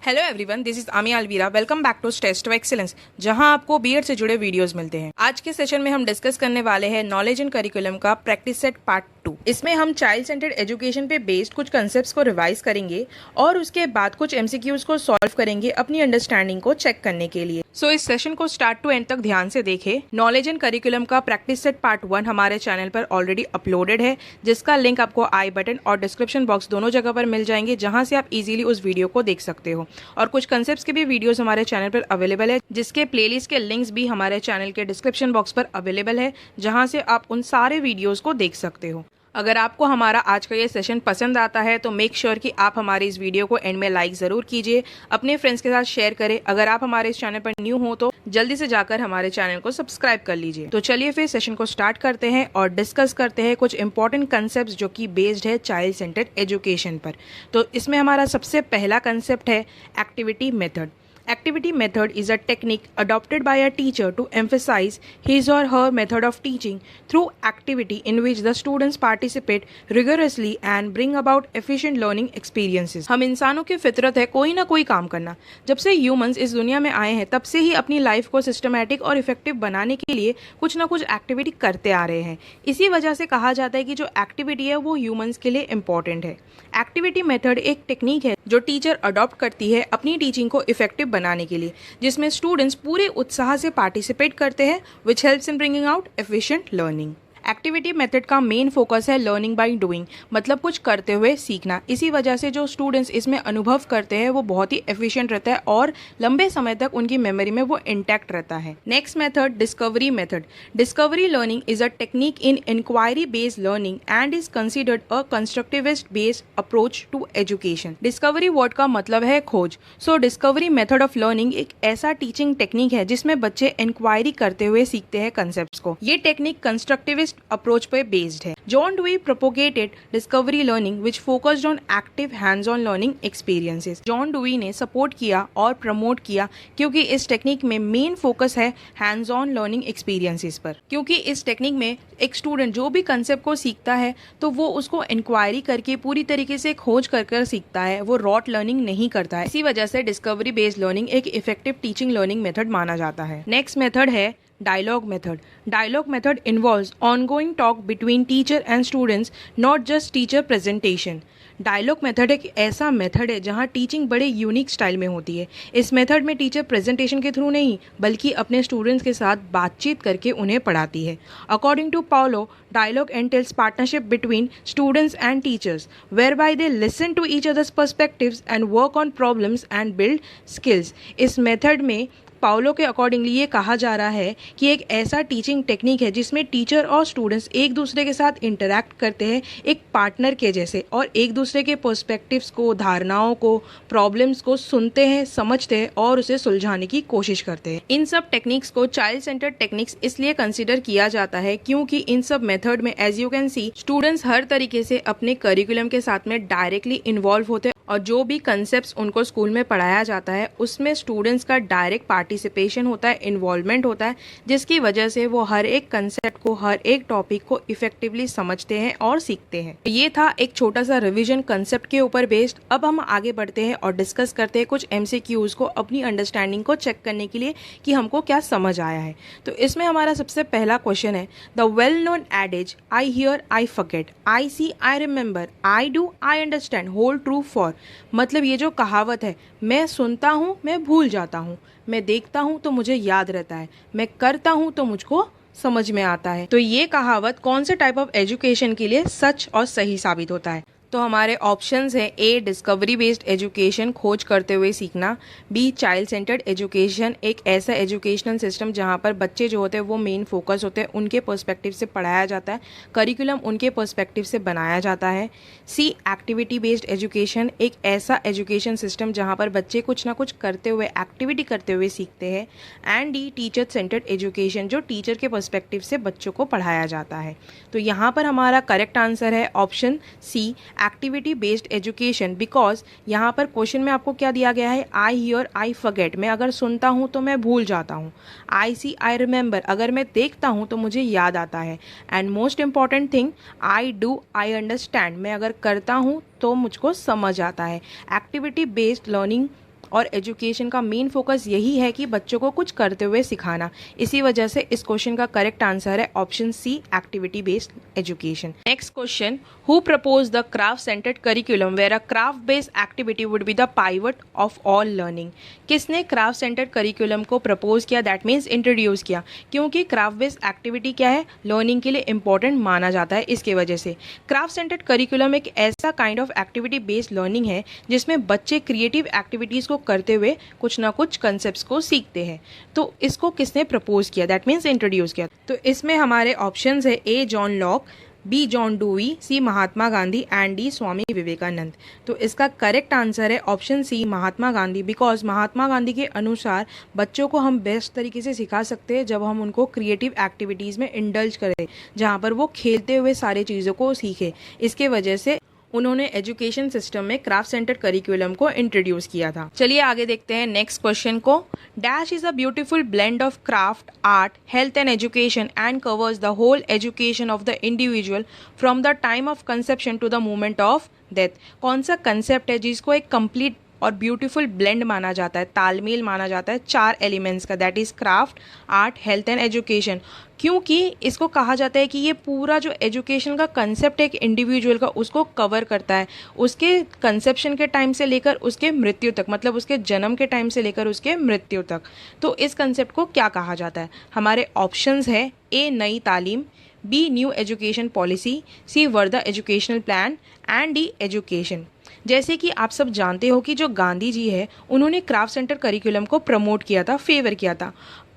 Hello everyone, this is आमी Alvira. Welcome back to stage to excellence, जहां आपको BEd से जुड़े वीडियोस मिलते हैं। आज के सेशन में हम डिस्कस करने वाले हैं नॉलेज एंड करिकुलम का प्रैक्टिस सेट पार्ट 2। इसमें हम चाइल्ड सेंटर्ड एजुकेशन पे बेस्ड कुछ कंसेप्ट्स को रिवाइज करेंगे और उसके बाद कुछ एमसीक्यूज को सॉल्व करेंगे अपनी अंडरस्टैंडिंग को चेक करने के लिए। सो इस सेशन को स्टार्ट टू एंड तक ध्यान से देखें। नॉलेज एंड करिकुलम का प्रैक्टिस सेट पार्ट 1 हमारे चैनल पर ऑलरेडी अपलोडेड है, जिसका लिंक आपको आई बटन और डिस्क्रिप्शन बॉक्स दोनों जगह पर मिल जाएंगे, जहां से आप इजीली उस वीडियो को देख सकते हो। और कुछ कंसेप्ट्स के भी वीडियोस हमारे चैनल पर अवेलेबल है, जिसके प्लेलिस्ट के लिंक्स भी हमारे चैनल के डिस्क्रिप्शन बॉक्स पर अवेलेबल है, जहां से आप उन सारे वीडियोस को देख सकते हो। अगर आपको हमारा आज का ये सेशन पसंद आता है तो मेक श्योर कि आप हमारी इस वीडियो को एंड में लाइक ज़रूर कीजिए, अपने फ्रेंड्स के साथ शेयर करें। अगर आप हमारे इस चैनल पर न्यू हो तो जल्दी से जाकर हमारे चैनल को सब्सक्राइब कर लीजिए। तो चलिए फिर सेशन को स्टार्ट करते हैं और डिस्कस करते हैं कुछ इंपॉर्टेंट कंसेप्ट जो कि बेस्ड है चाइल्ड सेंटर्ड एजुकेशन पर। तो इसमें हमारा सबसे पहला कंसेप्ट है activity method. Activity method is a technique adopted by a teacher to emphasize his or her method of teaching through activity in which the students participate rigorously and bring about efficient learning experiences। हम इंसानों की फितरत है कोई ना कोई काम करना। जब से ह्यूमंस इस दुनिया में आए हैं तब से ही अपनी लाइफ को सिस्टमैटिक और इफेक्टिव बनाने के लिए कुछ ना कुछ एक्टिविटी करते आ रहे हैं। इसी वजह से कहा जाता है कि जो एक्टिविटी है वो ह्यूमंस के लिए इम्पॉर्टेंट है। एक्टिविटी मेथड एक टेक्निक है जो टीचर अडॉप्ट करती है अपनी टीचिंग को इफेक्टिव बनाने के लिए, जिसमें स्टूडेंट्स पूरे उत्साह से पार्टिसिपेट करते हैं, which helps in bringing out efficient learning. Activity method का मेन फोकस है लर्निंग बाय डूइंग, मतलब कुछ करते हुए सीखना। इसी वजह से जो स्टूडेंट्स इसमें अनुभव करते हैं वो बहुत ही एफिशिएंट रहता है और लंबे समय तक उनकी मेमोरी में वो इंटैक्ट रहता है। Next method discovery method. Discovery learning is a technique in inquiry based learning and is considered a constructivist based approach to education. Discovery word का मतलब है खोज। So discovery method of learning एक ऐसा टीचिंग टेक्निक है जिसमें बच्चे inquiry करते हुए सीखते हैं कंसेप्ट को। ये टेक्निक कंस्ट्रक्टिविस्ट अप्रोच पे बेस्ड है। John dewy propagated discovery learning which focused on active hands on learning experiences. John dewy ने सपोर्ट किया और प्रमोट किया क्योंकि इस टेक्निक में मेन फोकस है हैंड्स ऑन लर्निंग एक्सपीरियंसेस पर। क्योंकि इस टेक्निक में एक स्टूडेंट जो भी कंसेप्ट को सीखता है तो वो उसको इंक्वायरी करके पूरी तरीके से खोज कर सीखता है, वो रॉट लर्निंग नहीं करता है। इसी वजह से डिस्कवरी बेस्ड लर्निंग एक इफेक्टिव टीचिंग लर्निंग मेथड माना जाता है। नेक्स्ट मेथड है dialogue method. Dialogue method involves ongoing talk between teacher and students, not just teacher presentation. Dialogue method एक ऐसा मेथड है जहां टीचिंग बड़े यूनिक स्टाइल में होती है। इस मेथड में टीचर प्रेजेंटेशन के थ्रू नहीं बल्कि अपने स्टूडेंट्स के साथ बातचीत करके उन्हें पढ़ाती है। According to Paulo, dialogue entails partnership between students and teachers where by they listen to each others perspectives and work on problems and build skills. इस मेथड में पाउलो के अकॉर्डिंगली ये कहा जा रहा है कि एक ऐसा टीचिंग टेक्निक है जिसमें टीचर और स्टूडेंट्स एक दूसरे के साथ इंटरैक्ट करते हैं एक पार्टनर के जैसे और एक दूसरे के पर्सपेक्टिव्स को, धारणाओं को, प्रॉब्लम्स को सुनते हैं, समझते हैं और उसे सुलझाने की कोशिश करते हैं। इन सब टेक्निक्स को चाइल्ड सेंटर्ड टेक्निक्स इसलिए कंसिडर किया जाता है क्योंकि इन सब मेथड में as you can see students हर तरीके से अपने करिकुलम के साथ में डायरेक्टली इन्वॉल्व होते हैं और जो भी कंसेप्ट्स उनको स्कूल में पढ़ाया जाता है उसमें स्टूडेंट्स का डायरेक्ट पार्टिसिपेशन होता है, इन्वॉल्वमेंट होता है, जिसकी वजह से वो हर एक कंसेप्ट को, हर एक टॉपिक को इफेक्टिवली समझते हैं और सीखते हैं। ये था एक छोटा सा रिवीजन कंसेप्ट के ऊपर बेस्ड। अब हम आगे बढ़ते हैं और डिस्कस करते हैं कुछ एमसीक्यूज को अपनी अंडरस्टैंडिंग को चेक करने के लिए कि हमको क्या समझ आया है। तो इसमें हमारा सबसे पहला क्वेश्चन है the well known adage I hear I forget, I see I remember, I do I understand hold true for. मतलब ये जो कहावत है, मैं सुनता हूँ मैं भूल जाता हूँ, मैं देखता हूँ तो मुझे याद रहता है, मैं करता हूँ तो मुझको समझ में आता है। तो ये कहावत कौन से टाइप ऑफ एजुकेशन के लिए सच और सही साबित होता है? तो हमारे ऑप्शंस हैं ए डिस्कवरी बेस्ड एजुकेशन, खोज करते हुए सीखना, बी चाइल्ड सेंटर्ड एजुकेशन, एक ऐसा एजुकेशनल सिस्टम जहां पर बच्चे जो होते हैं वो मेन फोकस होते हैं, उनके पर्सपेक्टिव से पढ़ाया जाता है, करिकुलम उनके पर्सपेक्टिव से बनाया जाता है। सी एक्टिविटी बेस्ड एजुकेशन, एक ऐसा एजुकेशन सिस्टम जहां पर बच्चे कुछ ना कुछ करते हुए, एक्टिविटी करते हुए सीखते हैं। And D teacher centred education, जो टीचर के पर्सपेक्टिव से बच्चों को पढ़ाया जाता है। तो यहाँ पर हमारा करेक्ट आंसर है option C activity based education, because यहाँ पर क्वेश्चन में आपको क्या दिया गया है, आई हियर आई फॉरगेट, मैं अगर सुनता हूँ तो मैं भूल जाता हूँ, आई सी आई रिमेंबर, अगर मैं देखता हूँ तो मुझे याद आता है, and most important thing I do I understand, मैं अगर करता हूँ तो मुझको समझ आता है। एक्टिविटी बेस्ड लर्निंग और एजुकेशन का मेन फोकस यही है कि बच्चों को कुछ करते हुए सिखाना। इसी वजह से इस क्वेश्चन का करेक्ट आंसर है option C, activity based education. Next question, who propose the craft centred curriculum where a craft based activity would be the pivot of all learning. किसने क्राफ्ट सेंटर्ड करिकुलम को propose किया, that means introduce किया, क्योंकि craft based activity क्या है, learning के लिए important माना जाता है। इसके वजह से क्राफ्ट सेंटर्ड करिकुलम एक ऐसा kind of activity based learning है जिसमें बच्चे क्रिएटिव एक्टिविटीज़ को करते हुए कुछ ना कुछ कंसेप्ट्स को सीखते हैं। तो इसको किसने प्रपोज किया, दैट मीन्स इंट्रोड्यूस किया। तो इसमें हमारे ऑप्शंस है A John Locke, B John Dewey, C Mahatma Gandhi and D Swami Vivekananda. तो इसका करेक्ट आंसर है option C, Mahatma Gandhi, because Mahatma Gandhi के अनुसार बच्चों को हम बेस्ट तरीके से सिखा सकते हैं जब हम उनको क्रिएटिव एक्टिविटीज़ में इंडल्ज करें, जहाँ पर वो खेलते हुए सारी चीज़ों को सीखे। इसके वजह से उन्होंने एजुकेशन सिस्टम में क्राफ्ट सेंटर्ड करिकुलम को इंट्रोड्यूस किया था। चलिए आगे देखते हैं नेक्स्ट क्वेश्चन को। Dash is a beautiful blend of craft, art, health and education and covers the whole education of the individual from the time of conception to the moment of death. कौन सा concept है जिसको एक complete और beautiful blend माना जाता है, तालमेल माना जाता है चार एलिमेंट्स का, that is craft, art, health and education. क्योंकि इसको कहा जाता है कि ये पूरा जो एजुकेशन का कंसेप्ट है एक इंडिविजुअल का, उसको कवर करता है, उसके कंसेप्शन के टाइम से लेकर उसके मृत्यु तक, मतलब उसके जन्म के टाइम से लेकर उसके मृत्यु तक। तो इस कंसेप्ट को क्या कहा जाता है? हमारे ऑप्शंस है A Nai Talim, B new education policy, C Wardha educational plan and D education. जैसे कि आप सब जानते हो कि जो गांधी जी है उन्होंने क्राफ्ट सेंटर करिकुलम को प्रमोट किया था, फेवर किया था।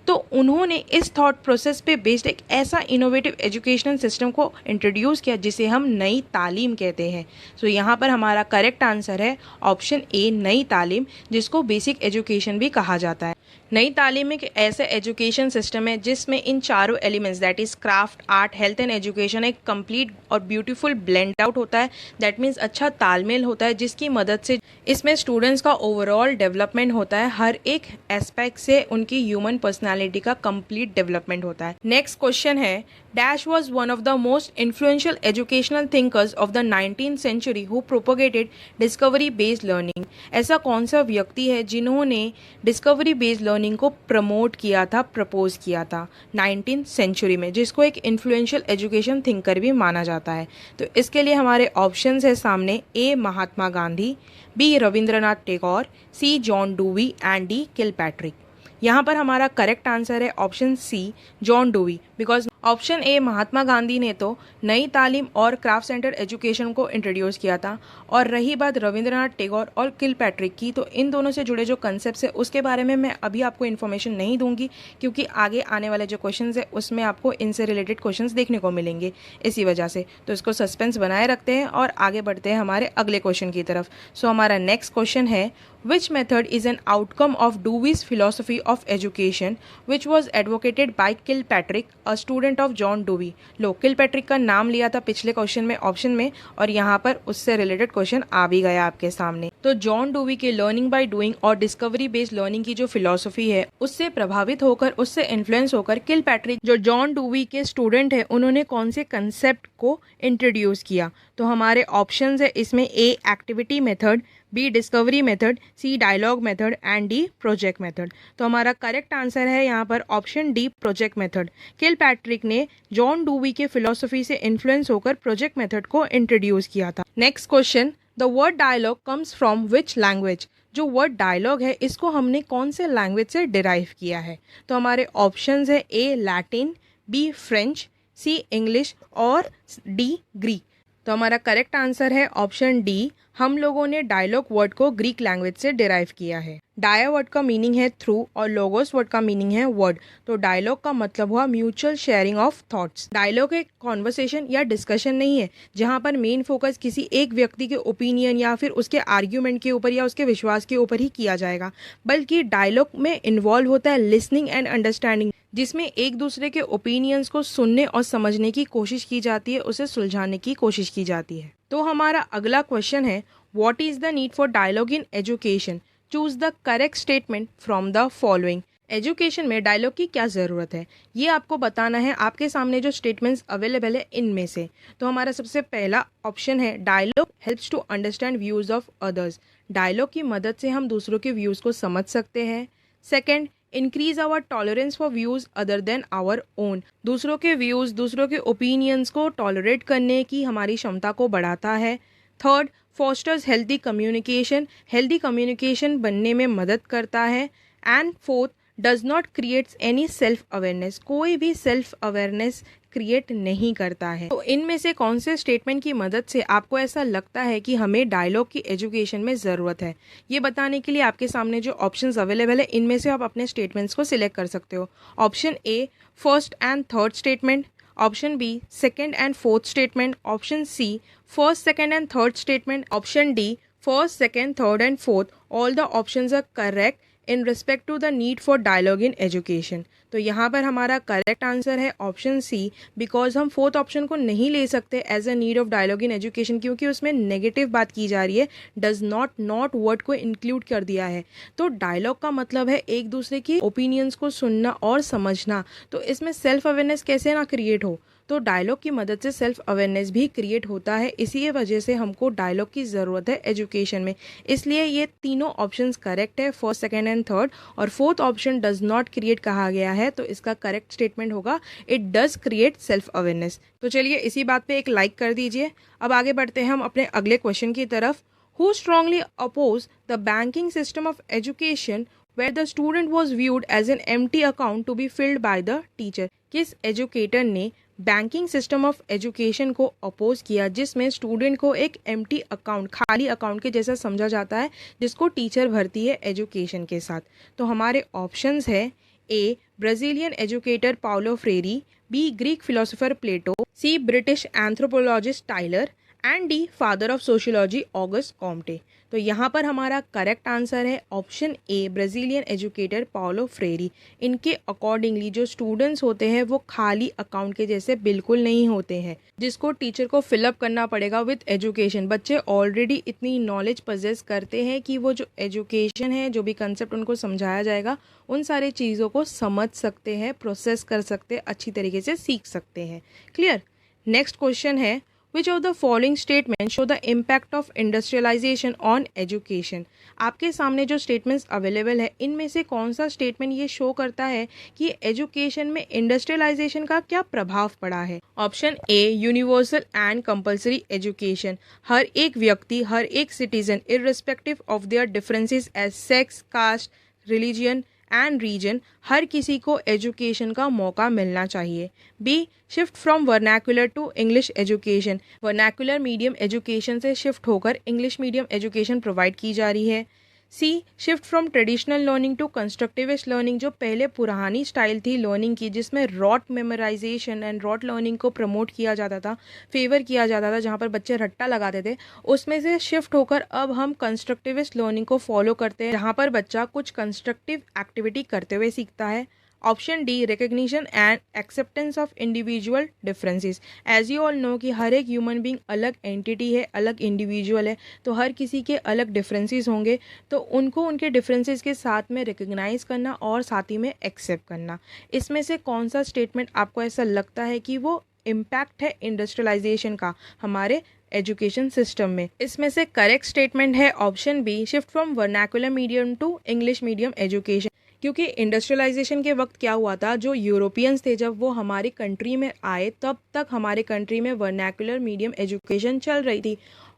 तो उन्होंने इस थॉट प्रोसेस पे बेस्ड एक ऐसा इनोवेटिव एजुकेशनल सिस्टम को इंट्रोड्यूस किया जिसे हम नई तालीम कहते हैं। सो यहाँ पर हमारा करेक्ट आंसर है ऑप्शन ए, नई तालीम, जिसको बेसिक एजुकेशन भी कहा जाता है। नई तालीम एक ऐसा एजुकेशन सिस्टम है जिसमें इन चारों elements, that is craft, art, health and education, एक कंप्लीट और ब्यूटीफुल ब्लेंड आउट होता है। दैट मीन्स अच्छा तालमेल होता है जिसकी मदद से इसमें स्टूडेंट्स का ओवरऑल डेवलपमेंट होता है, हर एक एस्पेक्ट से उनकी ह्यूमन पर्सनैलिटी का कंप्लीट डेवलपमेंट होता है। नेक्स्ट क्वेश्चन है, dash was one of the most influential educational thinkers of the 19th century who propagated discovery based learning. ऐसा कौन सा व्यक्ति है जिन्होंने डिस्कवरी बेस्ड लर्निंग को प्रमोट किया था, प्रपोज किया था 19th सेंचुरी में, जिसको एक इन्फ्लुएंशियल एजुकेशन थिंकर भी माना जाता है? तो इसके लिए हमारे ऑप्शंस है सामने, A Mahatma Gandhi, B Rabindranath Tagore, C John Dewey and D Kilpatrick. यहाँ पर हमारा करेक्ट आंसर है option C, John Dewey, because option A Mahatma Gandhi ने तो नई तालीम और क्राफ्ट सेंटर एजुकेशन को इंट्रोड्यूस किया था, और रही बात रविंद्रनाथ टैगोर और किलपैट्रिक की, तो इन दोनों से जुड़े जो कंसेप्ट्स है उसके बारे में मैं अभी आपको इन्फॉर्मेशन नहीं दूंगी, क्योंकि आगे आने वाले जो क्वेश्चंस है उसमें आपको इनसे रिलेटेड क्वेश्चंस देखने को मिलेंगे। इसी वजह से तो इसको सस्पेंस बनाए रखते हैं और आगे बढ़ते हैं हमारे अगले क्वेश्चन की तरफ। सो हमारा नेक्स्ट क्वेश्चन है, which method is an outcome of Dewey's philosophy of education which was advocated by Kilpatrick, a student of John Dewey। Low, Kilpatrick का नाम लिया था पिछले क्वेश्चन में ऑप्शन में, और यहाँ पर उससे रिलेटेड क्वेश्चन आ भी गया आपके सामने। तो जॉन डूवी के लर्निंग बाय डूइंग और डिस्कवरी बेस्ड लर्निंग की जो फिलॉसफी है उससे प्रभावित होकर, उससे इन्फ्लुएंस होकर किलपैट्रिक जो जॉन डूवी के स्टूडेंट है उन्होंने कौन से कंसेप्ट को इंट्रोड्यूस किया? तो हमारे ऑप्शंस है इसमें A activity method, B discovery method, C dialogue method and D project method. तो हमारा करेक्ट आंसर है यहाँ पर option D, project method. Kilpatrick ने जॉन डूवी के फिलॉसफी से इन्फ्लुएंस होकर प्रोजेक्ट मेथड को इंट्रोड्यूस किया था। Next question, the word dialogue comes from which language. जो वर्ड डायलॉग है इसको हमने कौन से लैंग्वेज से डिराइव किया है? तो हमारे ऑप्शंस है A Latin, B French, C English और डी ग्रीक। तो हमारा करेक्ट आंसर है ऑप्शन डी, हम लोगों ने डायलॉग वर्ड को ग्रीक लैंग्वेज से डिराइव किया है। डाया वर्ड का मीनिंग है थ्रू और लोगोस वर्ड का मीनिंग है वर्ड। तो डायलॉग का मतलब हुआ mutual sharing of thoughts. Dialogue एक कॉन्वर्सेशन या डिस्कशन नहीं है जहां पर मेन फोकस किसी एक व्यक्ति के ओपिनियन या फिर उसके आर्ग्यूमेंट के ऊपर या उसके विश्वास के ऊपर ही किया जाएगा, बल्कि डायलॉग में इन्वॉल्व होता है लिसनिंग एंड अंडरस्टैंडिंग, जिसमें एक दूसरे के ओपिनियंस को सुनने और समझने की कोशिश की जाती है, उसे सुलझाने की कोशिश की जाती है। तो हमारा अगला क्वेश्चन है, what is the need for dialogue in education? Choose the correct statement from the following. Education में डायलॉग की क्या ज़रूरत है, ये आपको बताना है। आपके सामने जो स्टेटमेंट्स अवेलेबल है इनमें से तो हमारा सबसे पहला ऑप्शन है dialogue helps to understand views of others. Dialogue की मदद से हम दूसरों के व्यूज़ को समझ सकते हैं। Second, increase our tolerance for views other than our own. दूसरों के व्यूज़, दूसरों के ओपिनियंस को टॉलरेट करने की हमारी क्षमता को बढ़ाता है। Third, fosters healthy communication. Healthy communication बनने में मदद करता है। And fourth, does not creates any self awareness. कोई भी सेल्फ अवेयरनेस क्रिएट नहीं करता है। तो इनमें से कौन से स्टेटमेंट की मदद से आपको ऐसा लगता है कि हमें डायलॉग की एजुकेशन में ज़रूरत है, ये बताने के लिए आपके सामने जो ऑप्शंस अवेलेबल है इनमें से आप अपने स्टेटमेंट्स को सिलेक्ट कर सकते हो। Option A, first and third statement. Option B, second and fourth statement. Option C, first, second and third statement. Option D, first, second, third and fourth. All the options are correct in respect to the need for dialogue in education. तो यहाँ पर हमारा correct answer है option C, because हम fourth option को नहीं ले सकते as a need of dialogue in education, क्योंकि उसमें नेगेटिव बात की जा रही है। डज नॉट, नॉट वर्ड को इंक्लूड कर दिया है। तो डायलॉग का मतलब है एक दूसरे की ओपिनियंस को सुनना और समझना। तो इसमें सेल्फ अवेयरनेस कैसे ना क्रिएट हो, तो डायलॉग की मदद से सेल्फ अवेयरनेस भी क्रिएट होता है। इसी वजह से हमको डायलॉग की ज़रूरत है एजुकेशन में। इसलिए ये तीनों ऑप्शंस करेक्ट है, फर्स्ट, सेकेंड एंड थर्ड। और fourth option does not create कहा गया है, तो इसका करेक्ट स्टेटमेंट होगा it does create self awareness. तो चलिए इसी बात पे एक लाइक कर दीजिए। अब आगे बढ़ते हैं हम अपने अगले क्वेश्चन की तरफ। Who strongly oppose the banking system of education where the student was viewed as an empty account to be filled by the teacher। किस एजुकेटर ने बैंकिंग सिस्टम ऑफ एजुकेशन को अपोज किया जिसमें स्टूडेंट को एक empty account, खाली account के जैसा समझा जाता है, जिसको टीचर भरती है एजुकेशन के साथ। तो हमारे ऑप्शंस है A, Brazilian educator Paulo Freire. B, Greek philosopher Plato. C, British anthropologist Tylor. And D, father of sociology Auguste Comte. तो यहाँ पर हमारा करेक्ट आंसर है option A, Brazilian educator Paulo Freire. इनके अकॉर्डिंगली जो स्टूडेंट्स होते हैं वो खाली अकाउंट के जैसे बिल्कुल नहीं होते हैं, जिसको टीचर को फिलअप करना पड़ेगा विद एजुकेशन। बच्चे ऑलरेडी इतनी नॉलेज पजेस करते हैं कि वो जो एजुकेशन है, जो भी कंसेप्ट उनको समझाया जाएगा, उन सारी चीज़ों को समझ सकते हैं, प्रोसेस कर सकते हैं, अच्छी तरीके से सीख सकते हैं। क्लियर। नेक्स्ट क्वेश्चन है, Which of the following statements show the impact of industrialization on education? आपके सामने जो स्टेटमेंट्स अवेलेबल है इनमें से कौन सा स्टेटमेंट ये शो करता है कि एजुकेशन में इंडस्ट्रियलाइजेशन का क्या प्रभाव पड़ा है? Option A, universal and compulsory education. हर एक व्यक्ति, हर एक citizen irrespective of their differences as sex, caste, religion and region, हर किसी को एजुकेशन का मौका मिलना चाहिए। B, shift from vernacular to English education. Vernacular medium education से शिफ्ट होकर इंग्लिश मीडियम एजुकेशन प्रोवाइड की जा रही है। C, shift from traditional learning to constructivist learning. जो पहले पुरानी स्टाइल थी लर्निंग की, जिसमें rote memorisation and rote learning को प्रमोट किया जाता था, फेवर किया जाता था, जहाँ पर बच्चे रट्टा लगाते थे, उसमें से शिफ्ट होकर अब हम कंस्ट्रक्टिविस्ट लर्निंग को फॉलो करते हैं, जहाँ पर बच्चा कुछ कंस्ट्रक्टिव एक्टिविटी करते हुए सीखता है। Option D, recognition and acceptance of individual differences. As you all know कि हर एक ह्यूमन बीइंग अलग एंटिटी है, अलग इंडिविजुअल है, तो हर किसी के अलग डिफरेंसेस होंगे, तो उनको उनके डिफरेंसेस के साथ में रिकग्नाइज करना और साथ ही में एक्सेप्ट करना। इसमें से कौन सा स्टेटमेंट आपको ऐसा लगता है कि वो इम्पैक्ट है इंडस्ट्रियलाइजेशन का हमारे एजुकेशन सिस्टम में? इसमें से करेक्ट स्टेटमेंट है option B, shift from vernacular medium to English medium education. क्योंकि इंडस्ट्रियलाइजेशन के वक्त क्या हुआ था, जो यूरोपियंस थे जब वो हमारी कंट्री में आए तब तक हमारे कंट्री में वर्नैकुलर मीडियम एजुकेशन चल रही थी,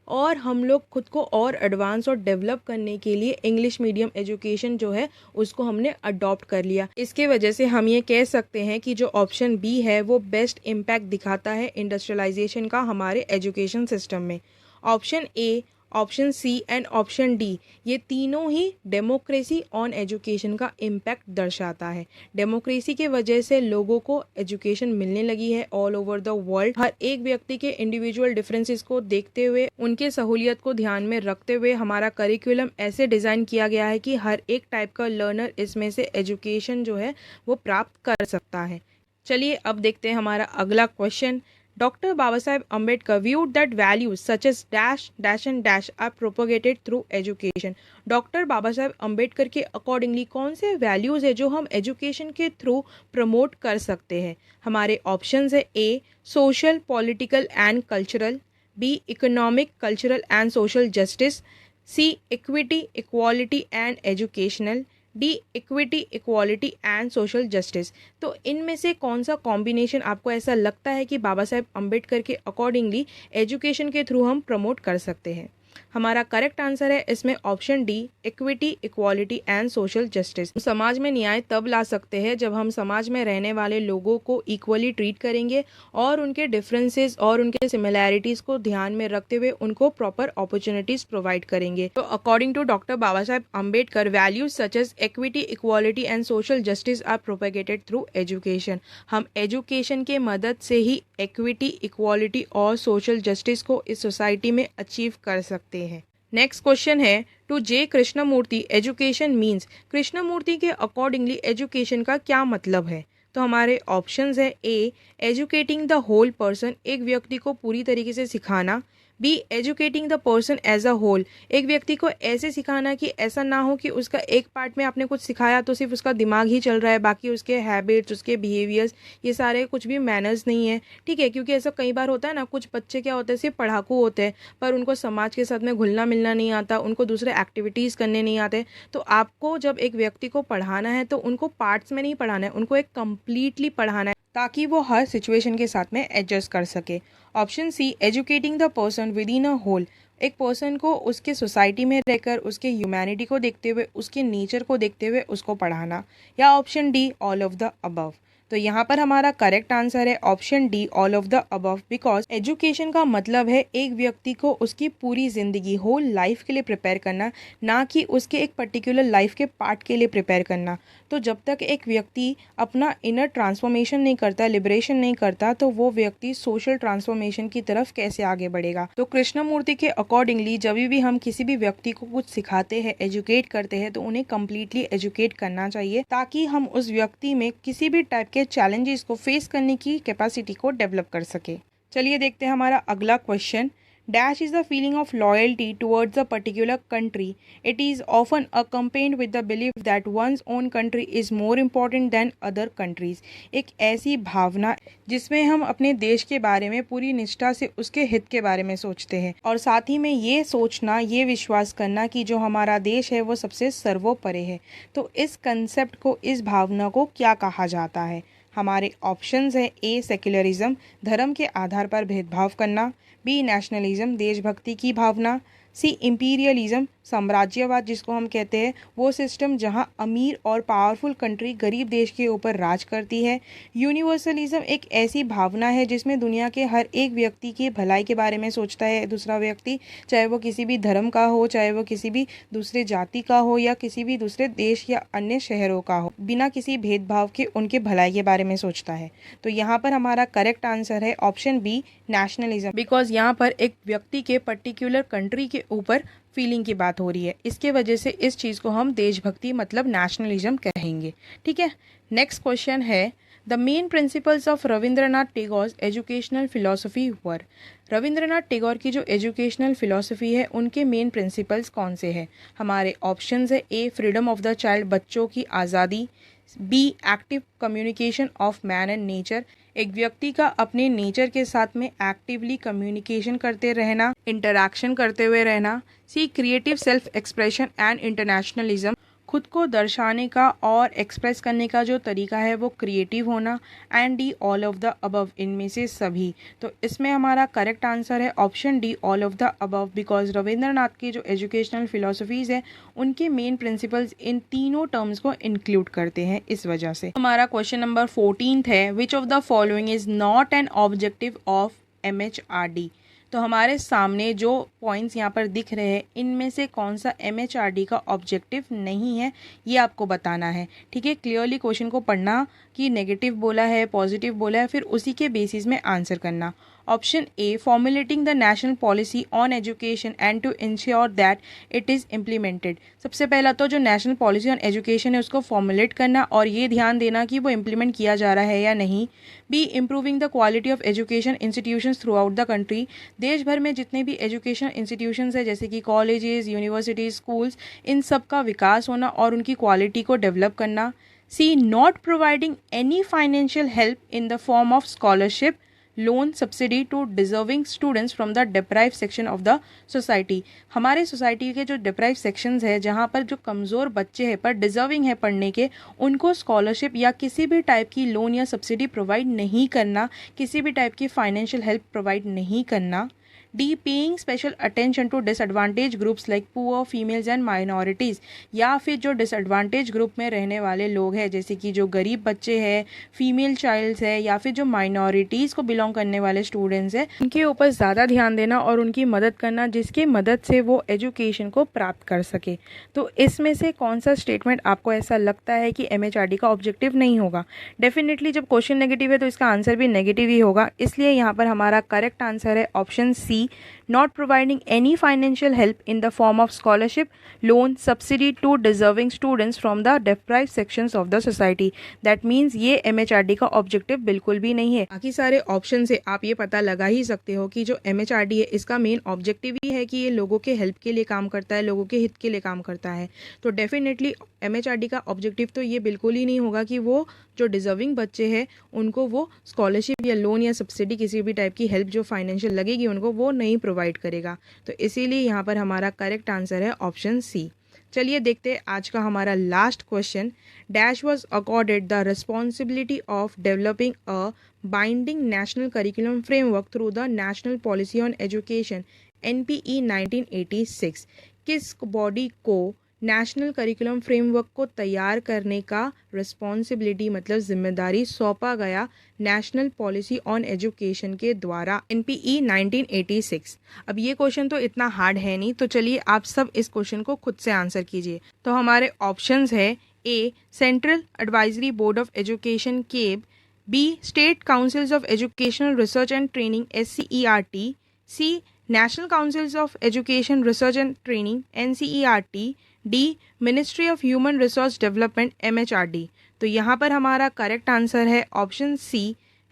और हम लोग खुद को और एडवांस और डेवलप करने के लिए इंग्लिश मीडियम एजुकेशन जो है उसको हमने अडॉप्ट कर लिया। इसके वजह से हम ये कह सकते हैं कि जो ऑप्शन बी है वो बेस्ट इम्पैक्ट दिखाता है इंडस्ट्रियलाइजेशन का हमारे एजुकेशन सिस्टम में। Option A, option C and option D, ये तीनों ही डेमोक्रेसी ऑन एजुकेशन का इम्पैक्ट दर्शाता है। डेमोक्रेसी के वजह से लोगों को एजुकेशन मिलने लगी है ऑल ओवर द वर्ल्ड। हर एक व्यक्ति के इंडिविजुअल डिफरेंसेस को देखते हुए, उनके सहूलियत को ध्यान में रखते हुए हमारा करिकुलम ऐसे डिज़ाइन किया गया है कि हर एक टाइप का लर्नर इसमें से एजुकेशन जो है वो प्राप्त कर सकता है। चलिए अब देखते हैं हमारा अगला question. Dr. Babasaheb Ambedkar viewed that values such as dash, dash and dash are propagated through education. Doctor Baba Saheb Ambedkar के अकॉर्डिंगली कौन से वैल्यूज़ है जो हम एजुकेशन के थ्रू प्रमोट कर सकते हैं? हमारे ऑप्शंस है A social, political and cultural, B economic, cultural and social justice, C equity, equality and educational, D equity, equality and social justice. तो इनमें से कौन सा कॉम्बिनेशन आपको ऐसा लगता है कि बाबा साहेब अम्बेडकर के अकॉर्डिंगली एजुकेशन के थ्रू हम प्रमोट कर सकते हैं? हमारा करेक्ट आंसर है इसमें option D equity, equality and social justice. समाज में न्याय तब ला सकते हैं जब हम समाज में रहने वाले लोगों को इक्वली ट्रीट करेंगे और उनके डिफरेंसेस और उनके सिमिलैरिटीज़ को ध्यान में रखते हुए उनको प्रॉपर अपॉर्चुनिटीज़ प्रोवाइड करेंगे। तो according to doctor Baba Saheb Ambedkar, values such as equity, equality and social justice are propagated through education. हम एजुकेशन के मदद से ही इक्विटी, इक्वालिटी और सोशल जस्टिस को इस सोसाइटी में अचीव कर सकते हैं। नेक्स्ट क्वेश्चन है to J Krishnamurti education means. Krishnamurti के अकॉर्डिंगली एजुकेशन का क्या मतलब है? तो हमारे ऑप्शंस है A educating the whole person, एक व्यक्ति को पूरी तरीके से सिखाना, B educating the person as a whole, एक व्यक्ति को ऐसे सिखाना कि ऐसा ना हो कि उसका एक पार्ट में आपने कुछ सिखाया तो सिर्फ उसका दिमाग ही चल रहा है, बाकी उसके हैबिट्स, उसके बिहेवियर्स, ये सारे कुछ भी मैनर्स नहीं है। ठीक है, क्योंकि ऐसा कई बार होता है ना, कुछ बच्चे क्या होते हैं सिर्फ पढ़ाकू होते हैं पर उनको समाज के साथ में घुलना मिलना नहीं आता, उनको दूसरे एक्टिविटीज़ करने नहीं आते। तो आपको जब एक व्यक्ति को पढ़ाना है तो उनको पार्ट्स में नहीं पढ़ाना है, उनको एक कम्प्लीटली पढ़ाना है ताकि वो हर सिचुएशन के साथ में एडजस्ट कर सके। Option C educating the person within a whole, एक पर्सन को उसके सोसाइटी में रहकर उसके ह्यूमैनिटी को देखते हुए, उसके नेचर को देखते हुए उसको पढ़ाना, या option D all of the above. तो यहाँ पर हमारा करेक्ट आंसर है option D all of the above, because education का मतलब है एक व्यक्ति को उसकी पूरी ज़िंदगी, होल लाइफ के लिए प्रिपेयर करना, ना कि उसके एक पर्टिकुलर लाइफ के पार्ट के लिए प्रिपेयर करना। तो जब तक एक व्यक्ति अपना इनर ट्रांसफॉर्मेशन नहीं करता, लिबरेशन नहीं करता, तो वो व्यक्ति सोशल ट्रांसफॉर्मेशन की तरफ कैसे आगे बढ़ेगा? तो कृष्णमूर्ति के अकॉर्डिंगली जब भी हम किसी भी व्यक्ति को कुछ सिखाते हैं, एजुकेट करते हैं, तो उन्हें कम्प्लीटली एजुकेट करना चाहिए ताकि हम उस व्यक्ति में किसी भी टाइप के चैलेंजेस को फेस करने की कैपेसिटी को डेवलप कर सके। चलिए देखते हैं हमारा अगला question. Dash is the feeling of loyalty towards a particular country. It is often accompanied with the belief that one's own country is more important than other countries. एक ऐसी भावना जिसमें हम अपने देश के बारे में पूरी निष्ठा से उसके हित के बारे में सोचते हैं और साथ ही में ये सोचना, ये विश्वास करना कि जो हमारा देश है वो सबसे सर्वोपरि है। तो इस कंसेप्ट को, इस भावना को क्या कहा जाता है? हमारे ऑप्शंस है ए सेक्युलरिज्म, धर्म के आधार पर भेदभाव करना, बी नेशनलिज्म, देशभक्ति की भावना, सी इंपीरियलिज्म, साम्राज्यवाद जिसको हम कहते हैं, वो सिस्टम जहां अमीर और पावरफुल कंट्री गरीब देश के ऊपर राज करती है। यूनिवर्सलिज्म एक ऐसी भावना है जिसमें दुनिया के हर एक व्यक्ति की भलाई के बारे में सोचता है दूसरा व्यक्ति, चाहे वो किसी भी धर्म का हो, चाहे वो किसी भी दूसरे जाति का हो या किसी भी दूसरे देश या अन्य शहरों का हो, बिना किसी भेदभाव के उनके भलाई के बारे में सोचता है। तो यहाँ पर हमारा करेक्ट आंसर है ऑप्शन बी नेशनलिज्म, बिकॉज यहाँ पर एक व्यक्ति के पर्टिकुलर कंट्री के ऊपर फीलिंग की बात हो रही है, इसके वजह से इस चीज़ को हम देशभक्ति मतलब नेशनलिज्म कहेंगे। ठीक है, नेक्स्ट क्वेश्चन है the main principles of Rabindranath Tagore educational philosophy were. Rabindranath Tagore की जो एजुकेशनल फिलोसफी है उनके मेन प्रिंसिपल्स कौन से हैं? हमारे ऑप्शंस है ए फ्रीडम ऑफ द चाइल्ड, बच्चों की आज़ादी, be active communication of man and nature, एक व्यक्ति का अपने नेचर के साथ में एक्टिवली कम्युनिकेशन करते रहना, इंटरैक्शन करते हुए रहना, C creative self expression and internationalism, खुद को दर्शाने का और एक्सप्रेस करने का जो तरीका है वो क्रिएटिव होना, and D all of the above, इनमें से सभी। तो इसमें हमारा करेक्ट आंसर है option D all of the above, because Rabindranath की जो एजुकेशनल फिलोसफीज़ है उनके मेन प्रिंसिपल्स इन तीनों टर्म्स को इंक्लूड करते हैं। इस वजह से हमारा क्वेश्चन नंबर 14 है which of the following is not an objective of MHRD। तो हमारे सामने जो पॉइंट्स यहाँ पर दिख रहे हैं इनमें से कौन सा MHRD का ऑब्जेक्टिव नहीं है ये आपको बताना है। ठीक है, क्लियरली क्वेश्चन को पढ़ना कि नेगेटिव बोला है, पॉजिटिव बोला है, फिर उसी के बेसिस में आंसर करना। Option A, formulating the national policy on education and to ensure that it is implemented. सबसे पहला तो जो नेशनल पॉलिसी ऑन एजुकेशन है उसको फॉर्मुलेट करना और ये ध्यान देना कि वो इम्प्लीमेंट किया जा रहा है या नहीं। B, improving the quality of education institutions throughout the country. देश भर में जितने भी एजुकेशन इंस्टीट्यूशंस है जैसे कि कॉलेजेस, यूनिवर्सिटीज़, स्कूल्स, इन सब का विकास होना और उनकी क्वालिटी को डेवलप करना। C, not providing any financial help in the form of scholarship, loan, subsidy to deserving students from the deprive section of the society. हमारे सोसाइटी के जो डिप्राइव सेक्शंस है, जहाँ पर जो कमज़ोर बच्चे हैं पर डिजर्विंग है पढ़ने के, उनको स्कॉलरशिप या किसी भी टाइप की लोन या सब्सिडी प्रोवाइड नहीं करना, किसी भी टाइप की फाइनेंशियल हेल्प प्रोवाइड नहीं करना। D, paying special attention to disadvantage groups like poor, females and minorities. या फिर जो डिसएडवांटेज ग्रुप में रहने वाले लोग हैं जैसे कि जो गरीब बच्चे हैं, फीमेल चाइल्ड्स है या फिर जो माइनॉरिटीज़ को बिलोंग करने वाले स्टूडेंट्स हैं, उनके ऊपर ज़्यादा ध्यान देना और उनकी मदद करना जिसकी मदद से वो एजुकेशन को प्राप्त कर सके। तो इसमें से कौन सा स्टेटमेंट आपको ऐसा लगता है कि MHRD का ऑब्जेक्टिव नहीं होगा? डेफिनेटली जब क्वेश्चन नेगेटिव है तो इसका आंसर भी नेगेटिव ही होगा, इसलिए यहाँ पर हमारा करेक्ट आंसर है option C, not providing any financial help in the form of scholarship, loan, subsidy to deserving students from the deprived sections of the society. That means ये MHRD का objective बिल्कुल भी नहीं है। बाकी सारे ऑप्शन से आप ये पता लगा ही सकते हो कि जो MHRD है इसका मेन ऑब्जेक्टिव ही है कि ये लोगों के हेल्प के लिए काम करता है, लोगों के हित के लिए काम करता है। तो डेफिनेटली MHRD का ऑब्जेक्टिव तो ये बिल्कुल ही नहीं होगा कि वो जो डिजर्विंग बच्चे हैं उनको वो स्कॉलरशिप या लोन या सब्सिडी किसी भी टाइप की हेल्प जो फाइनेंशियल लगेगी उनको वो नहीं प्रोवाइड करेगा। तो इसीलिए यहाँ पर हमारा करेक्ट आंसर है ऑप्शन सी। चलिए देखते हैं आज का हमारा last question. Dash was accorded the responsibility of developing a binding national curriculum framework through the national policy on education NPE 1986। किस बॉडी को नेशनल करिकुलम फ्रेमवर्क को तैयार करने का रिस्पॉन्सिबिलिटी मतलब जिम्मेदारी सौंपा गया नेशनल पॉलिसी ऑन एजुकेशन के द्वारा NPE 1986? अब ये क्वेश्चन तो इतना हार्ड है नहीं, तो चलिए आप सब इस क्वेश्चन को खुद से आंसर कीजिए। तो हमारे ऑप्शंस है A, central advisory board of education CABE, B, state councils of educational research and training SCERT, C, national councils of education research and training NCERT, D, ministry of human resource development MHRD। तो यहाँ पर हमारा correct answer है option C,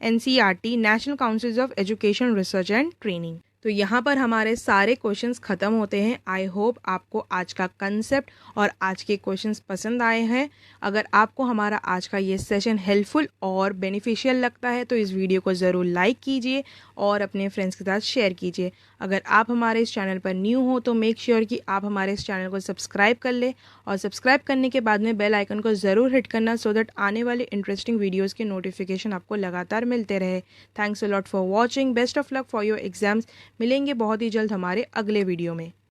NCERT, national councils of education research and training. तो यहाँ पर हमारे सारे क्वेश्चंस ख़त्म होते हैं। आई होप आपको आज का कंसेप्ट और आज के क्वेश्चंस पसंद आए हैं। अगर आपको हमारा आज का ये सेशन हेल्पफुल और बेनिफिशियल लगता है तो इस वीडियो को ज़रूर लाइक कीजिए और अपने फ्रेंड्स के साथ शेयर कीजिए। अगर आप हमारे इस चैनल पर न्यू हो तो मेक श्योर कि आप हमारे इस चैनल को सब्सक्राइब कर ले और सब्सक्राइब करने के बाद में बेल आइकन को ज़रूर हिट करना सो दैट आने वाले इंटरेस्टिंग वीडियोज़ के नोटिफिकेशन आपको लगातार मिलते रहे। Thanks a lot for watching. Best of luck for your exams. मिलेंगे बहुत ही जल्द हमारे अगले वीडियो में।